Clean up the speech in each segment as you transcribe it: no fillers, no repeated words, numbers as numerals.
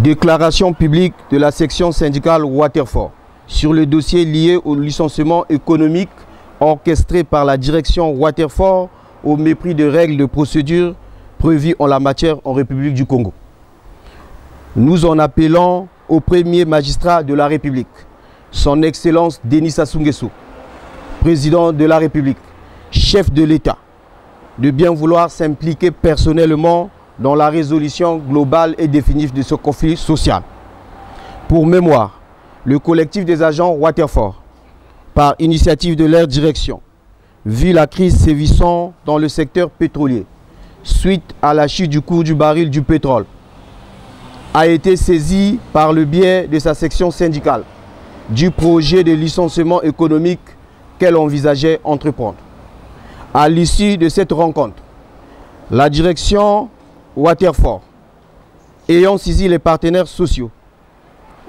Déclaration publique de la section syndicale Waterford sur le dossier lié au licenciement économique orchestré par la direction Waterford au mépris des règles de procédure prévues en la matière en République du Congo. Nous en appelons au premier magistrat de la République, son Excellence Denis Sassou Nguesso, président de la République, chef de l'État, de bien vouloir s'impliquer personnellement dans la résolution globale et définitive de ce conflit social. Pour mémoire, le collectif des agents Waterford, par initiative de leur direction, vu la crise sévissant dans le secteur pétrolier, suite à la chute du cours du baril du pétrole, a été saisi par le biais de sa section syndicale du projet de licenciement économique qu'elle envisageait entreprendre. À l'issue de cette rencontre, la direction Waterford, ayant saisi les partenaires sociaux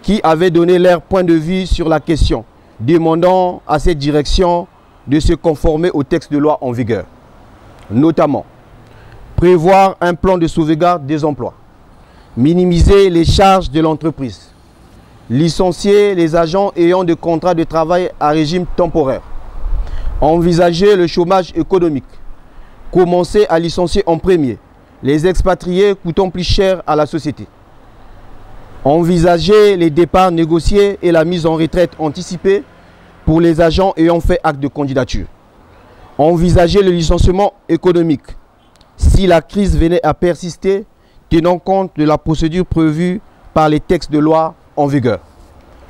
qui avaient donné leur point de vue sur la question, demandant à cette direction de se conformer au texte de loi en vigueur, notamment prévoir un plan de sauvegarde des emplois, minimiser les charges de l'entreprise, licencier les agents ayant des contrats de travail à régime temporaire, envisager le chômage économique, commencer à licencier en premier les expatriés coûtant plus cher à la société, envisager les départs négociés et la mise en retraite anticipée pour les agents ayant fait acte de candidature, envisager le licenciement économique si la crise venait à persister, tenant compte de la procédure prévue par les textes de loi en vigueur.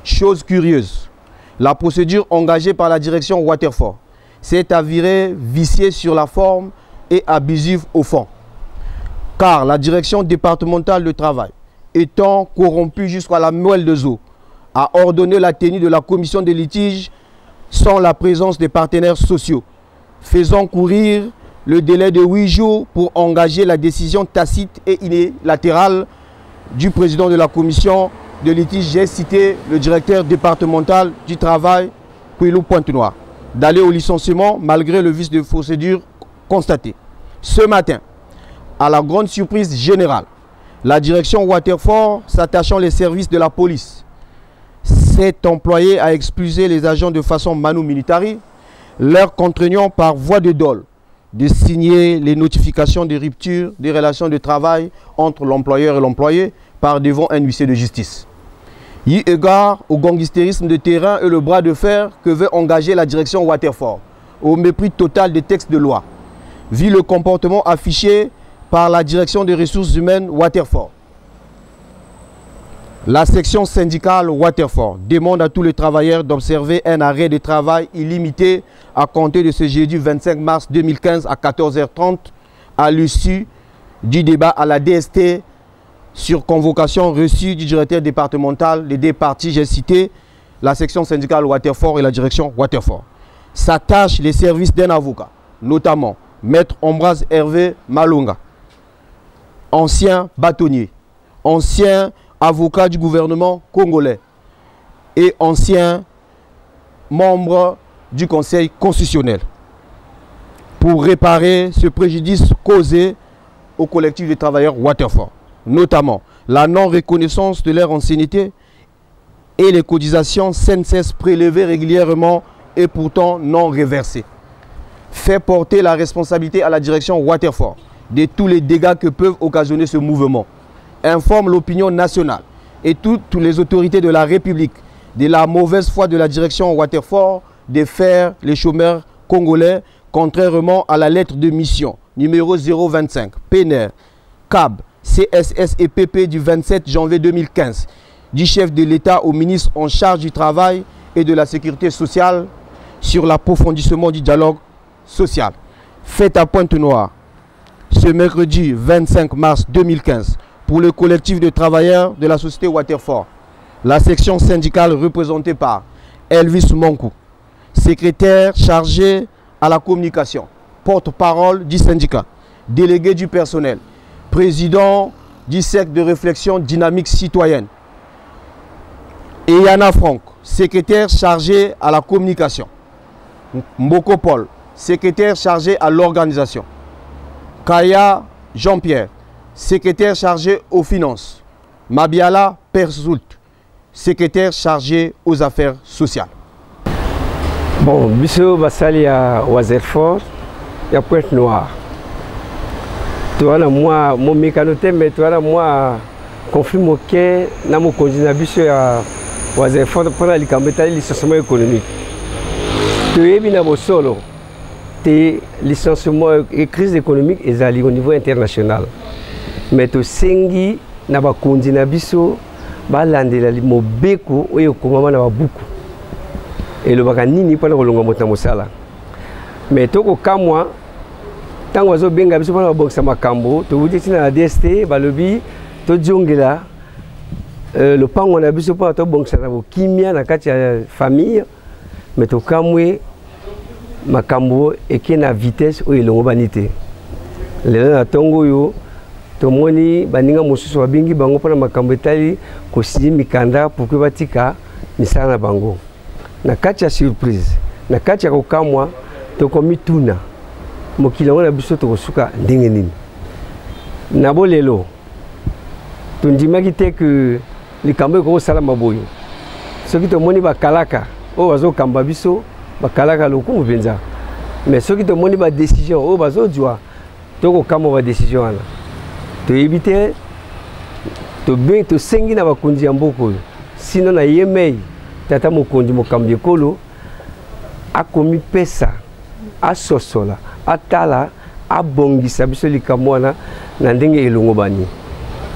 Chose curieuse, la procédure engagée par la direction Waterford s'est avérée viciée sur la forme et abusive au fond, car la direction départementale de travail, étant corrompue jusqu'à la moelle de os, a ordonné la tenue de la commission des litiges sans la présence des partenaires sociaux, faisant courir le délai de 8 jours pour engager la décision tacite et unilatérale du président de la commission de litige, j'ai cité le directeur départemental du travail, Pouilou Pointe-Noire, d'aller au licenciement malgré le vice de procédure constaté. Ce matin, à la grande surprise générale, la direction Waterford, s'attachant les services de la police, s'est employée à expulser les agents de façon manu militari, leur contraignant par voie de dol de signer les notifications de rupture des relations de travail entre l'employeur et l'employé par devant un huissier de justice. Eu égard au gangstérisme de terrain et le bras de fer que veut engager la direction Waterford, au mépris total des textes de loi, vu le comportement affiché par la direction des ressources humaines Waterford, la section syndicale Waterford demande à tous les travailleurs d'observer un arrêt de travail illimité à compter de ce jeudi 25 mars 2015 à 14h30 à l'issue du débat à la DST sur convocation reçue du directeur départemental des deux parties, j'ai cité la section syndicale Waterford et la direction Waterford. S'attachent les services d'un avocat, notamment Maître Ambroise Hervé Malonga, ancien bâtonnier, ancien avocat du gouvernement congolais et ancien membre du Conseil constitutionnel, pour réparer ce préjudice causé au collectif des travailleurs Waterford, notamment la non-reconnaissance de leur ancienneté et les cotisations sans cesse prélevées régulièrement et pourtant non réversées. Fait porter la responsabilité à la direction Waterford de tous les dégâts que peuvent occasionner ce mouvement. Informe l'opinion nationale et toutes les autorités de la République de la mauvaise foi de la direction Waterford de faire les chômeurs congolais contrairement à la lettre de mission numéro 025 PNR, CAB, CSS et PP du 27 janvier 2015 du chef de l'État au ministre en charge du travail et de la sécurité sociale sur l'approfondissement du dialogue social. Fait à Pointe-Noire ce mercredi 25 mars 2015 pour le collectif de travailleurs de la société Waterford, la section syndicale représentée par Elvis Monkou, secrétaire chargé à la communication, porte-parole du syndicat, délégué du personnel, président du cercle de réflexion dynamique citoyenne, et Yana Franck, secrétaire chargé à la communication, Mboko Paul, secrétaire chargé à l'organisation, Kaya Jean-Pierre, secrétaire chargé aux finances. Mabiala Persoult, secrétaire chargé aux affaires sociales. Bon, biso basali à Oazerfort, il y a Pointe-Noire. Toi, moi, mon mécanoté, mais toi, moi, conflit moqué, na mo continue biso à Oazerfort pour la licambetali licenciement économique. Tu es bien au solo. Tes licenciements et crise économique est allé au niveau international. Mais tu sengi na ba continue biso ba landela li mobeko oyo komama na babuku. Et le bakanini pas le longo mota mosala. Mais toko kamwa tango zo benga biso pa boxa makambo to wuti na DST balobi to jongela le pango na biso pa to boxa na kimia na kati ya famille mais to kamwe makambo eke na vitesse o elongo banité. Le na tongo yo to moni baninga mosusu babingi bango pa makambo etali ko siji mikanda pour que batika misala na bango. Na kati ya surprise na kati ya kokamwa tokomi tuna mokili wana biso tokosuka ndenge nini na bolelo tundimaki te que likambo ekosala maboyo soki tomoni bakalaka oyo bazokamba biso bakalaka lokumu mpenza mais soki tomoni badécision oyo bazozwa tokokamwa badécision wana toyebi te tosengi na bakonzi ya mboka oyo sino na ye mei tata mokonzi mokambi ekolo akomi pesa asosola atala abongisa biso likambo wana na ndenge elongo bani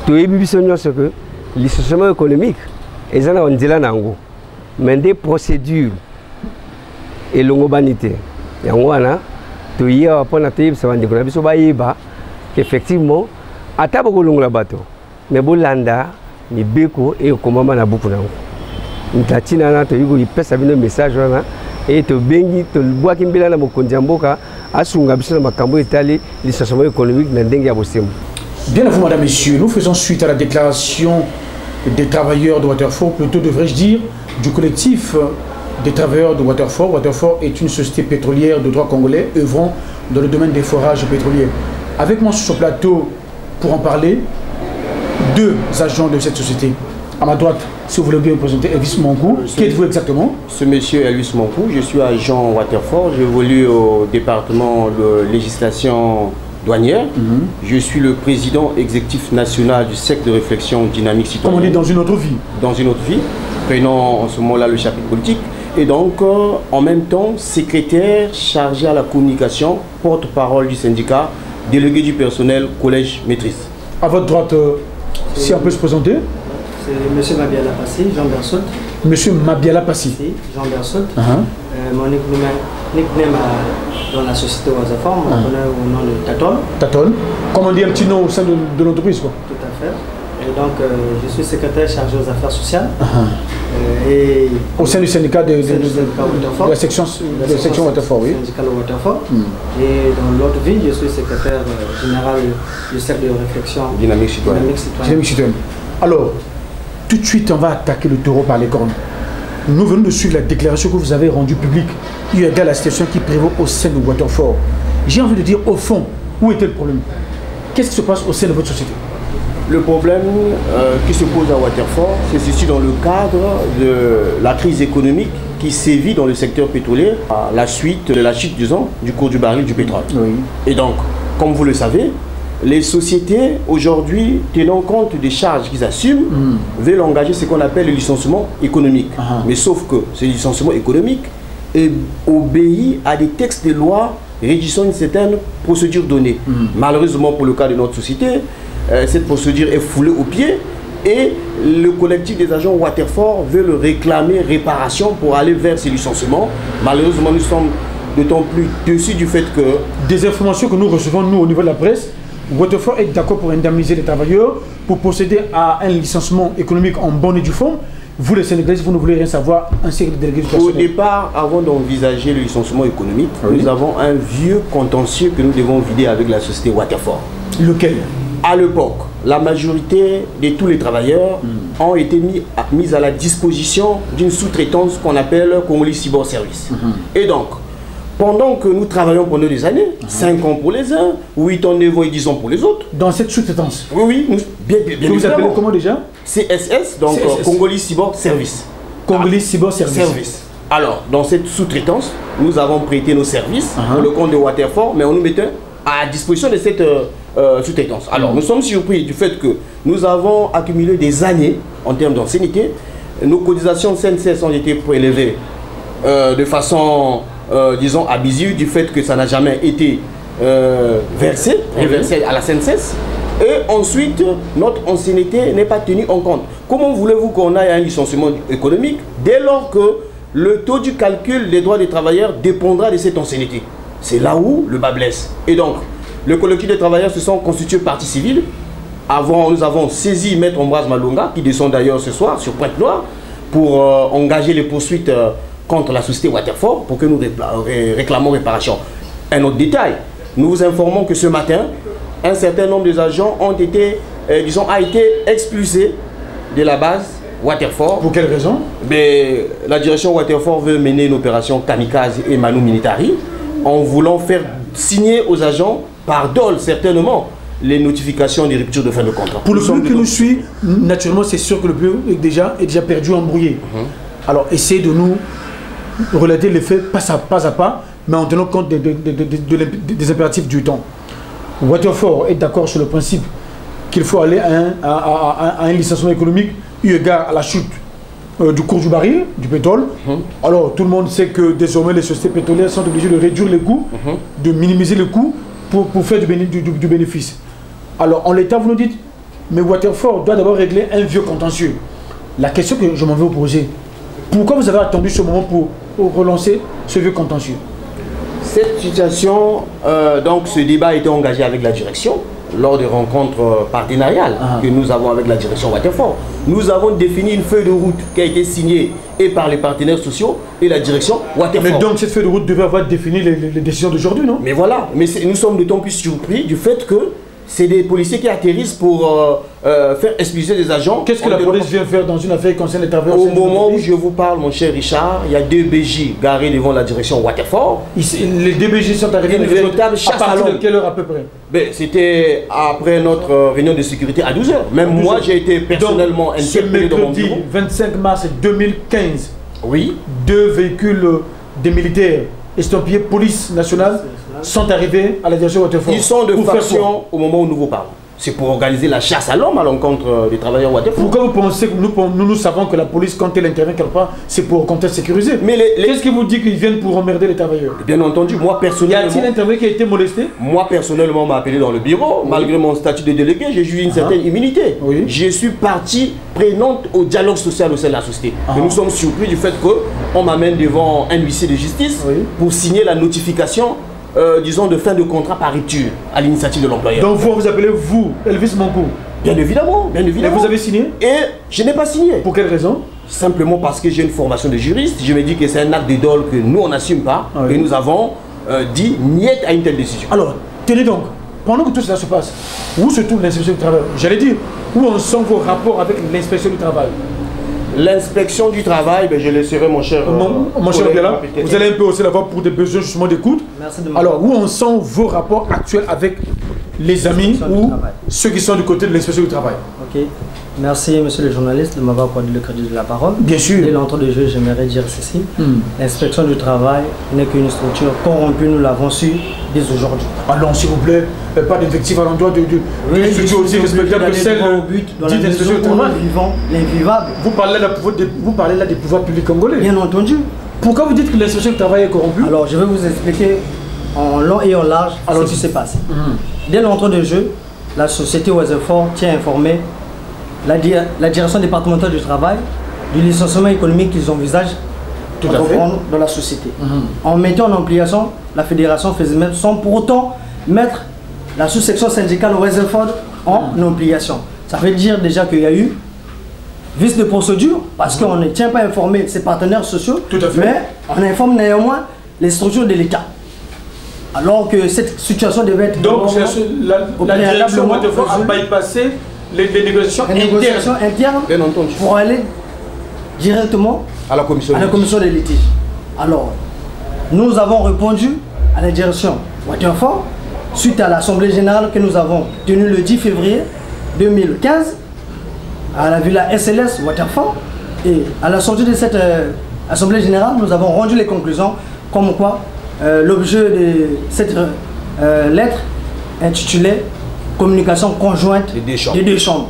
toyebi biso nyonso ke licenciement économique eza na nzela nango mais nde procédure elongo bani te yango wana toyewa mpona toyebisa bandeko na biso bayeba qu'effectivement ata bokolongola bato mais bolanda mibeko ekomama na buku nango ntatina na to yugo ipesa bino message wana et to bengi to bwaki mbela na mokonzi mboka asunga biso na makambo etali licenciement économique na ndenge ya bosembo. Bien à vous madame messieurs, nous faisons suite à la déclaration des travailleurs de Waterfort, plutôt devrais-je dire du collectif des travailleurs de Waterfort. Waterfort est une société pétrolière de droit congolais œuvrant dans le domaine des forages pétroliers. Avec moi sur ce plateau pour en parler, deux agents de cette société. À ma droite, si vous voulez bien me présenter, Elvis Monkou. Qui êtes-vous exactement? Ce monsieur Elvis Monkou, je suis agent Waterfort, j'évolue au département de législation douanière. Je suis le président exécutif national du cercle de réflexion dynamique citoyenne. Comme on dit dans une autre vie. Dans une autre vie, prenons en ce moment-là le chapitre politique. Et donc, en même temps, secrétaire chargé à la communication, porte-parole du syndicat, délégué du personnel, collège maîtrise. À votre droite, si on peut se présenter. C'est M. Mabiala Passi, Jean Bersault. Monsieur Mabiala Passi. Jean Bersault. Mon nickname dans la société Waterfort, on connaît au nom de Taton. Taton. Comme on dit un petit nom au sein de l'entreprise, quoi. Tout à fait. Et donc, je suis secrétaire chargé aux affaires sociales. Et au sein du syndicat de la section Waterfort, oui. Syndicat Waterfort. Et dans l'autre vie, je suis secrétaire général du cercle de réflexion dynamique citoyenne. Dynamique citoyenne. Alors, tout de suite, on va attaquer le taureau par les cornes. Nous venons de suivre la déclaration que vous avez rendue publique. Il y a la situation qui prévaut au sein de Waterfort. J'ai envie de dire, au fond, où était le problème? Qu'est-ce qui se passe au sein de votre société? Le problème qui se pose à Waterfort, c'est ceci dans le cadre de la crise économique qui sévit dans le secteur pétrolier à la suite de la chute, disons, du cours du baril du pétrole. Oui. Et donc, comme vous le savez, les sociétés, aujourd'hui, tenant compte des charges qu'ils assument, veulent engager ce qu'on appelle le licenciement économique. Mais sauf que ce licenciement économique obéit à des textes de loi régissant une certaine procédure donnée. Malheureusement, pour le cas de notre société, cette procédure est foulée aux pieds et le collectif des agents Waterfort veut réclamer réparation pour aller vers ces licenciements. Malheureusement, nous sommes d'autant plus déçus du fait que... Des informations que nous recevons, nous, au niveau de la presse, Waterfort est d'accord pour indemniser les travailleurs, pour procéder à un licenciement économique en bonne et due forme. Vous, les Sénégalais, vous ne voulez rien savoir, ainsi que les délégués du personnel. Au départ, avant d'envisager le licenciement économique, nous avons un vieux contentieux que nous devons vider avec la société Waterfort. Lequel? À l'époque, la majorité de tous les travailleurs ont été mis à la disposition d'une sous-traitance qu'on appelle Congolais Cyber Service. Et donc, pendant que nous travaillons pendant des années, 5 ans pour les uns, 8 ans, 9 ans et 10 ans pour les autres. Dans cette sous-traitance? Oui, bien vous appelez comment déjà? CSS, donc Congolese Cyber Service. Congolese Cyber Service. Alors, dans cette sous-traitance, nous avons prêté nos services pour le compte de Waterford, mais on nous mettait à disposition de cette sous-traitance. Alors, nous sommes surpris du fait que nous avons accumulé des années en termes d'ancienneté. Nos cotisations CNCS ont été prélevées de façon, disons, abusive, du fait que ça n'a jamais été reversé à la CNCS. Et ensuite, notre ancienneté n'est pas tenue en compte. Comment voulez-vous qu'on aille à un licenciement économique dès lors que le taux du calcul des droits des travailleurs dépendra de cette ancienneté? C'est là où le bas blesse. Et donc, le collectif des travailleurs se sont constitués partie civile. Avant, nous avons saisi Maître Ambroise Malonga, qui descend d'ailleurs ce soir sur Pointe-Noire, pour engager les poursuites contre la société Waterford, pour que nous réclamons réparation. Un autre détail, nous vous informons que ce matin, un certain nombre d'agents ont été, a été expulsés de la base Waterford. Pour quelle raison? Mais la direction Waterford veut mener une opération kamikaze et manu militari en voulant faire signer aux agents, par dol certainement, les notifications des ruptures de fin de contrat. Pour le public qui nous suit, naturellement, c'est sûr que le public est déjà perdu, embrouillé. Alors, essayez de nous relater les faits pas à pas, mais en tenant compte des impératifs du temps. Waterford est d'accord sur le principe qu'il faut aller à un licenciement économique eu égard à la chute du cours du baril, du pétrole. Alors, tout le monde sait que désormais, les sociétés pétrolières sont obligées de réduire les coûts, de minimiser les coûts pour faire du bénéfice. Alors, en l'état, vous nous dites, mais Waterford doit d'abord régler un vieux contentieux. La question que je m'en vais vous poser, pourquoi vous avez attendu ce moment pour relancer ce vieux contentieux? Cette situation, donc ce débat a été engagé avec la direction lors des rencontres partenariales que nous avons avec la direction Waterford. Nous avons défini une feuille de route qui a été signée et par les partenaires sociaux et la direction Waterford. Mais donc cette feuille de route devait avoir défini les décisions d'aujourd'hui, non? Mais voilà, mais nous sommes d'autant plus surpris du fait que c'est des policiers qui atterrissent pour faire expulser des agents. Qu'est-ce que la police vient faire dans une affaire qui concerne les travailleurs? Au moment où je vous parle, mon cher Richard, il y a 2 BJ garés devant la direction Waterford. Les 2 BJ sont arrivés une véritable chasse à l'homme. De quelle heure à peu près? C'était après notre réunion de sécurité à 12 h. Même moi, j'ai été personnellement interpellé dans mon bureau. Ce mercredi 25 mars 2015, oui, 2 véhicules des militaires estampillés police nationale sont arrivés à la direction Waterford. Ils sont de faction au moment où nous vous parlons. C'est pour organiser la chasse à l'homme à l'encontre des travailleurs Waterford. Pourquoi vous pensez que nous savons que la police, quand elle intervient quelque part, c'est pour contexte sécurisé? Mais qu'est-ce qui vous dit qu'ils viennent pour emmerder les travailleurs? Bien entendu, moi personnellement... Y a-t-il un travailleur qui a été molesté? Moi personnellement, on m'a appelé dans le bureau. Malgré mon statut de délégué, j'ai joué une certaine immunité. Je suis partie prenante au dialogue social au sein de la société. Et nous sommes surpris du fait qu'on m'amène devant un huissier de justice pour signer la notification disons, de fin de contrat par rupture à l'initiative de l'employeur. Donc vous appelez vous, Elvis Monkou? Bien évidemment, bien évidemment. Et vous avez signé? Et je n'ai pas signé. Pour quelle raison? Simplement parce que j'ai une formation de juriste. Je me dis que c'est un acte de dol que nous on n'assume pas. Et nous avons dit niet à une telle décision. Alors, tenez donc, pendant que tout cela se passe, où se trouve l'inspection du travail? J'allais dire, où en sont vos rapports avec l'inspection du travail? L'inspection du travail, je laisserai mon cher... mon cher Biala, vous allez un peu aussi l'avoir pour des besoins justement d'écoute. Alors, où en sont vos rapports actuels avec les amis ou ceux qui sont du côté de l'inspection du travail? Ok. Merci, monsieur le journaliste, de m'avoir accordé le crédit de la parole. Bien sûr. Dès l'entrée de jeu, j'aimerais dire ceci. L'inspection du travail n'est qu'une structure corrompue, nous l'avons su dès aujourd'hui. Allons, s'il vous plaît, pas d'effectif à l'endroit d'une structure aussi respectable que celle de l'inspection du travail. L'invivable. Vous parlez là des pouvoirs publics congolais. Bien entendu. Pourquoi vous dites que l'inspection du travail est corrompue? Alors, je vais vous expliquer en long et en large ce qui s'est passé. Dès l'entrée de jeu, la société Waterford tient informé la direction départementale du travail du licenciement économique qu'ils envisagent de reprendre dans la société. En mettant en application, la fédération faisait même sans pour autant mettre la sous-section syndicale Waterford en application. Ça veut dire déjà qu'il y a eu vice de procédure parce qu'on ne tient pas informé ses partenaires sociaux, mais on informe néanmoins les structures de l'État. Alors que cette situation devait être... Donc la direction Waterford a bypassé les négociations internes pour aller directement à la commission des litiges. Alors, nous avons répondu à la direction Waterford suite à l'Assemblée Générale que nous avons tenue le 10 février 2015 à la Villa SLS Waterford. Et à la sortie de cette Assemblée Générale, nous avons rendu les conclusions comme quoi l'objet de cette lettre intitulée communication conjointe des deux chambres.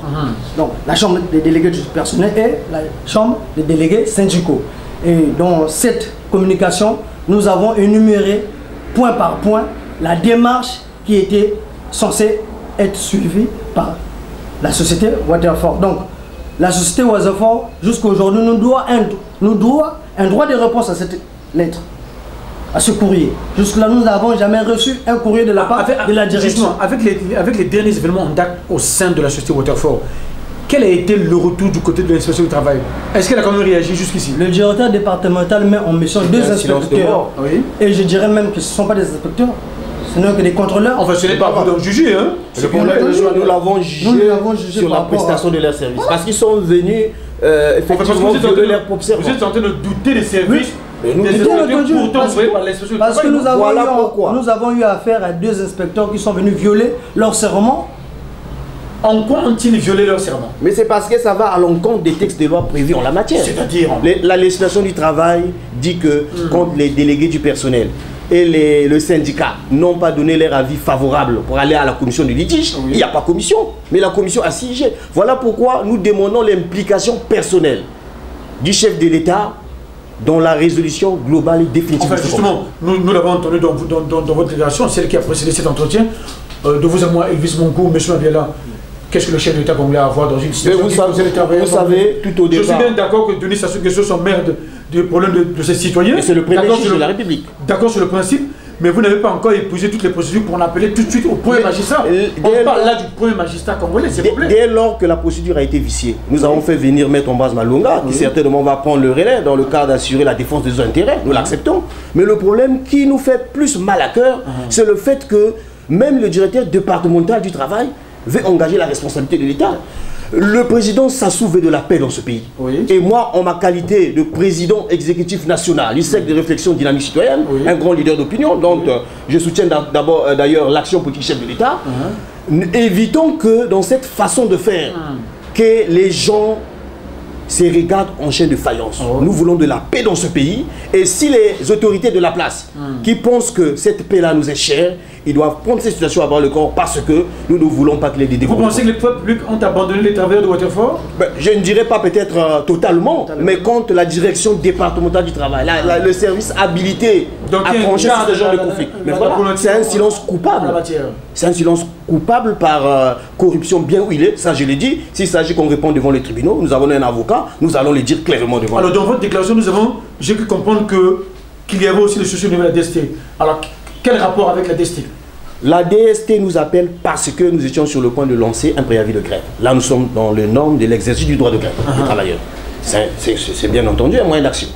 Donc la chambre des délégués du personnel et la chambre des délégués syndicaux. Et dans cette communication, nous avons énuméré point par point la démarche qui était censée être suivie par la société Waterford. Donc la société Waterford jusqu'à aujourd'hui nous doit un droit de réponse à cette lettre, à ce courrier. Jusque-là, nous n'avons jamais reçu un courrier de la part de la direction. Justement, avec les derniers événements en date au sein de la société Waterford, quel a été le retour du côté de l'inspection du travail? Est-ce qu'elle a quand même réagi jusqu'ici? Le directeur départemental met en mission deux inspecteurs. Oui. Et je dirais même que ce ne sont pas des inspecteurs, ce n'est que des contrôleurs. Enfin, ce n'est pas vous de juger, hein? Nous l'avons jugé sur la prestation de leurs services. Parce qu'ils sont venus effectivement violer leur propre serment. Vous êtes en train de douter des services. Parce que nous avons eu affaire à deux inspecteurs qui sont venus violer leur serment. En quoi ont-ils violé leur serment? Mais c'est parce que ça va à l'encontre des textes de loi prévus en la matière. C'est-à-dire la législation du travail dit que quand les délégués du personnel et le syndicat n'ont pas donné leur avis favorable pour aller à la commission de litige, il n'y a pas commission, mais la commission a siégé. Voilà pourquoi nous demandons l'implication personnelle du chef de l'État dans la résolution globale et définitive. Enfin, justement, nous l'avons entendu dans votre déclaration, celle qui a précédé cet entretien, de vous à moi, Elvis Mongo, M. Mabiala. Qu'est-ce que le chef de l'État congolais a à voir dans une situation? Vous savez, tout au départ. Je suis bien d'accord que Denis Sassou Nguesso sont maire du problème de ses citoyens. C'est le premier juge de la République. D'accord sur le principe, mais vous n'avez pas encore épousé toutes les procédures pour en appeler tout de suite au premier magistrat. On parle là du premier magistrat congolais, c'est problème. Dès lors que la procédure a été viciée, nous avons fait venir Maître Ambaz Malunga, qui certainement va prendre le relais dans le cadre d'assurer la défense des intérêts. Nous l'acceptons. Mais le problème qui nous fait plus mal à cœur, c'est le fait que même le directeur départemental du travail veut engager la responsabilité de l'État. Le président Sassou veut de la paix dans ce pays. Et moi, en ma qualité de président exécutif national, du cercle de réflexion dynamique citoyenne, un grand leader d'opinion, donc je soutiens d'abord d'ailleurs l'action politique chef de l'État, évitons que dans cette façon de faire, que les gens se regardent en chaîne de faïence. Nous voulons de la paix dans ce pays, et si les autorités de la place qui pensent que cette paix-là nous est chère, ils doivent prendre cette situation à bras le corps parce que nous ne voulons pas que les débats. Vous pensez que les pouvoirs publics ont abandonné les travailleurs de Waterford? Je ne dirais pas peut-être totalement, mais quand la direction départementale du travail, le service habilité à trancher ce genre de conflit. Mais voilà, c'est un silence coupable. C'est un silence coupable par corruption bien où il est, ça je l'ai dit. S'il s'agit qu'on réponde devant les tribunaux, nous avons un avocat, nous allons le dire clairement devant. Alors dans votre déclaration, j'ai pu comprendre qu'il y avait aussi des soucis au niveau de la DST. Alors quel rapport avec la DST? La DST nous appelle parce que nous étions sur le point de lancer un préavis de grève. Là, nous sommes dans le norme de l'exercice du droit de grève des travailleurs. C'est bien entendu un moyen d'action.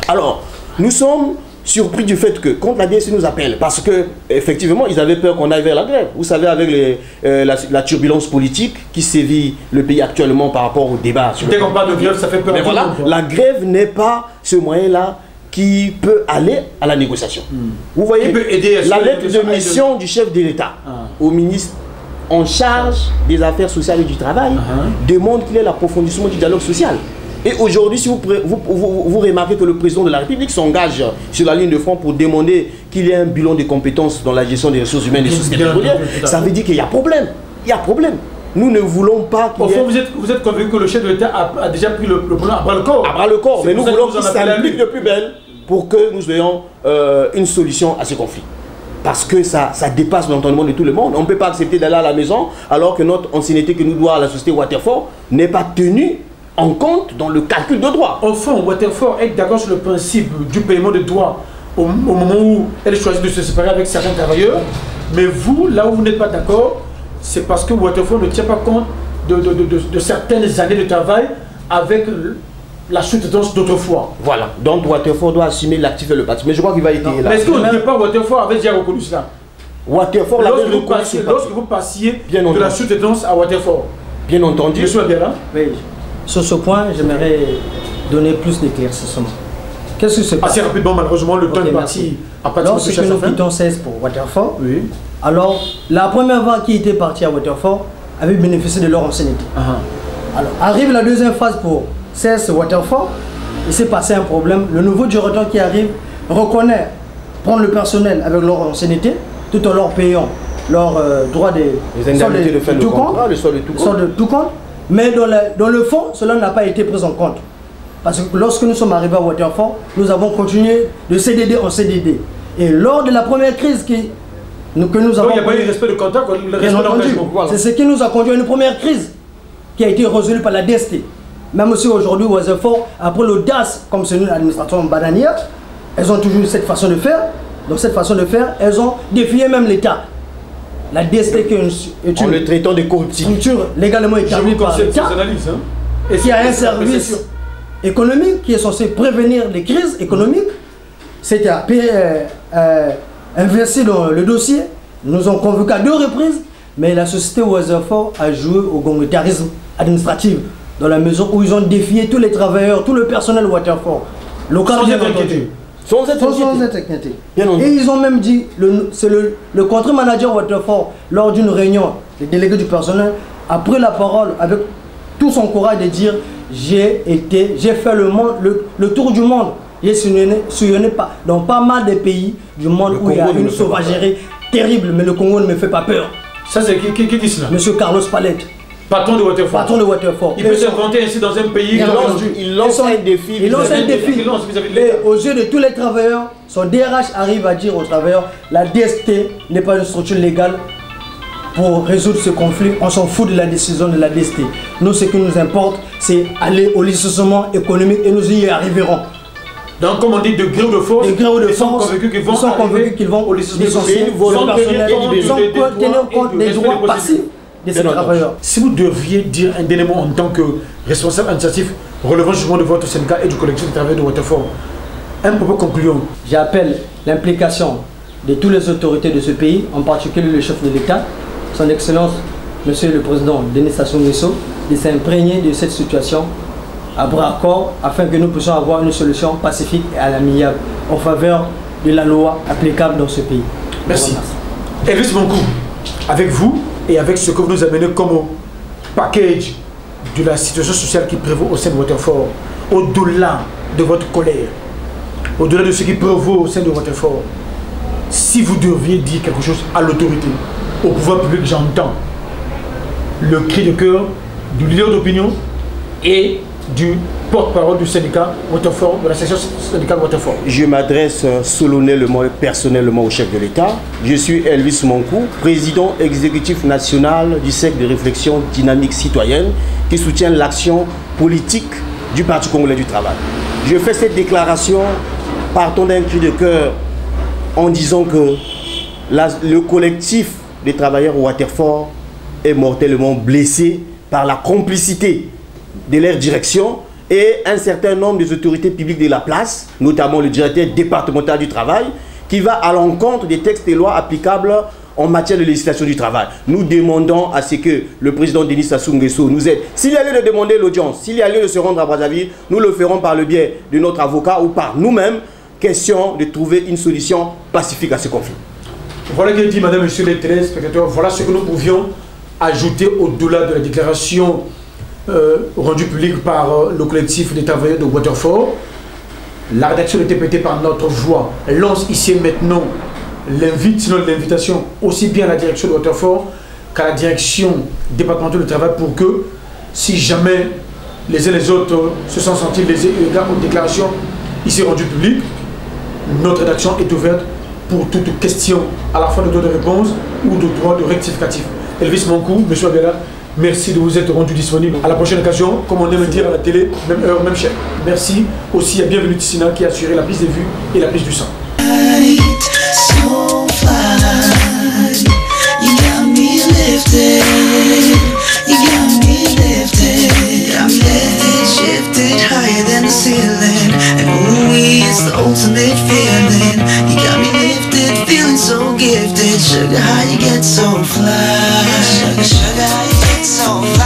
Alors, nous sommes surpris du fait que quand la DST nous appelle, parce que effectivement, ils avaient peur qu'on aille vers la grève. Vous savez, avec la turbulence politique qui sévit le pays actuellement par rapport au débat. Dès qu'on parle de grève, ça fait peur. Mais voilà, la grève n'est pas ce moyen-là qui peut aller à la négociation. Vous voyez, la lettre de mission du chef de l'État au ministre en charge des affaires sociales et du travail demande qu'il y ait l'approfondissement du dialogue social. Et aujourd'hui, si vous remarquez que le président de la République s'engage sur la ligne de front pour demander qu'il y ait un bilan de compétences dans la gestion des ressources humaines et des sociétés pétrolières, ça veut dire qu'il y a problème. Il y a problème. Nous ne voulons pas qu'il y ait... Au fond, vous êtes convaincu que le chef de l'État a déjà pris le problème à bras le corps. À bras le corps, mais nous voulons qu'il s'implique de plus belle pour que nous ayons une solution à ce conflit. Parce que ça dépasse l'entendement de tout le monde. On ne peut pas accepter d'aller à la maison alors que notre ancienneté que nous doit à la société Waterford n'est pas tenue en compte dans le calcul de droit. Au fond, Waterford est d'accord sur le principe du paiement de droits au moment où elle choisit de se séparer avec certains travailleurs. Mais vous, là où vous n'êtes pas d'accord, c'est parce que Waterford ne tient pas compte de certaines années de travail avec la sous-traitance d'autrefois. Voilà. Donc Waterford doit assumer l'actif et le passif. Mais je crois qu'il va être là. Mais est-ce que au départ, Waterford avait déjà reconnu cela? Waterford l'avait reconnu. Lorsque vous passiez de la sous-traitance à Waterford. Bien entendu. Je suis bien là. Oui. Sur ce point, j'aimerais donner plus d'éclaircissement. Qu'est-ce que c'est? Assez rapidement, malheureusement, le temps est parti. Lorsque nous quittons 16 pour Waterford, oui. Alors la première vague qui était partie à Waterford avait bénéficié de leur ancienneté. Alors arrive la deuxième phase pour 16 Waterford, il s'est passé un problème. Le nouveau directeur qui arrive reconnaît prendre le personnel avec leur ancienneté, tout en leur payant leur droit des indemnités de fin de contrat, le solde de tout compte. Mais dans le fond, cela n'a pas été pris en compte. Parce que lorsque nous sommes arrivés à Waterford, nous avons continué de CDD en CDD. Et lors de la première crise que nous avons... Donc il n'y a pas eu respect de contrat, le respect d'engagement. Voilà. C'est ce qui nous a conduit à une première crise qui a été résolue par la DST. Même aussi aujourd'hui, Waterford, après l'audace, comme c'est une administration bananière, elles ont toujours cette façon de faire. Donc cette façon de faire, elles ont défié même l'État. La DST qui est en le traitant de corruption. Structure légalement établie par l'État, qui a un service économique qui est censé prévenir les crises économiques. C'était investi dans le dossier. Nous ont convoqué à 2 reprises, mais la société Waterford a joué au communautarisme administratif dans la mesure où ils ont défié tous les travailleurs, tout le personnel Waterford. Sans être inquiété. Sans être inquiété. Et ils ont même dit, c'est le country manager Waterford, lors d'une réunion, les délégués du personnel, a pris la parole avec tout son courage de dire j'ai fait le tour du monde. J'ai sillonné dans pas mal de pays du monde où il y a une sauvagerie terrible, mais le Congo ne me fait pas peur. Ça c'est qui dit cela? Monsieur Carlos Palette. Patron de Waterford. Patron de Waterford. Il peut s'inventer ainsi dans un pays. Il lance un défi. Il lance un défi. Et aux yeux de tous les travailleurs, son DRH arrive à dire aux travailleurs, la DST n'est pas une structure légale pour résoudre ce conflit. On s'en fout de la décision de la DST. Nous, ce qui nous importe, c'est aller au licenciement économique et nous y arriverons. Donc, comme on dit, de gré ou de force, ils sont convaincus qu'ils vont au licenciement sans tenir compte des droits passifs de ces travailleurs. Si vous deviez dire un dernier mot en tant que responsable administratif relevant justement de votre syndicat et du collectif de travailleurs de Waterford, un propos concluant. J'appelle l'implication de toutes les autorités de ce pays, en particulier le chef de l'État, son Excellence, Monsieur le Président Denis Sassou Nguesso, de s'imprégner de cette situation à bras corps afin que nous puissions avoir une solution pacifique et à l'amiable en faveur de la loi applicable dans ce pays. Merci. Elvis Monkou, avec vous et avec ce que vous nous amenez comme package de la situation sociale qui prévaut au sein de Waterford, au-delà de votre colère, au-delà de ce qui prévaut au sein de Waterford, si vous deviez dire quelque chose à l'autorité, au pouvoir public, j'entends le cri de cœur du leader d'opinion et du porte-parole du syndicat Waterford, de la section syndicale Waterford. Je m'adresse solennellement et personnellement au chef de l'État. Je suis Elvis Monkou, président exécutif national du cercle de réflexion dynamique citoyenne qui soutient l'action politique du Parti congolais du travail. Je fais cette déclaration partant d'un cri de cœur en disant que le collectif des travailleurs Waterford est mortellement blessé par la complicité de leur direction et un certain nombre des autorités publiques de la place, notamment le directeur départemental du travail, qui va à l'encontre des textes et lois applicables en matière de législation du travail. Nous demandons à ce que le président Denis Sassou Nguesso nous aide. S'il y a lieu de demander l'audience, s'il y a lieu de se rendre à Brazzaville, nous le ferons par le biais de notre avocat ou par nous-mêmes, question de trouver une solution pacifique à ce conflit. Voilà qui est dit, madame, monsieur les téléspectateurs, voilà ce que nous pouvions ajouter au-delà de la déclaration rendu public par le collectif des travailleurs de Waterford. La rédaction de TPT par notre voix lance ici et maintenant l'invitation aussi bien à la direction de Waterford qu'à la direction départementale du travail pour que si jamais les uns et les autres se sont sentis lésés égard aux déclarations ici rendues publiques, notre rédaction est ouverte pour toute question à la fois de droit de réponse ou de droit de rectificatif. Elvis Monkou, monsieur Abela, merci de vous être rendu disponible. À la prochaine occasion, comme on aime dire à la télé, même heure, même chaîne. Merci aussi à Bienvenue Tissina qui a assuré la prise de vue et la prise du sang. So gifted, sugar, how you get so fly? Sugar, how you get so fly?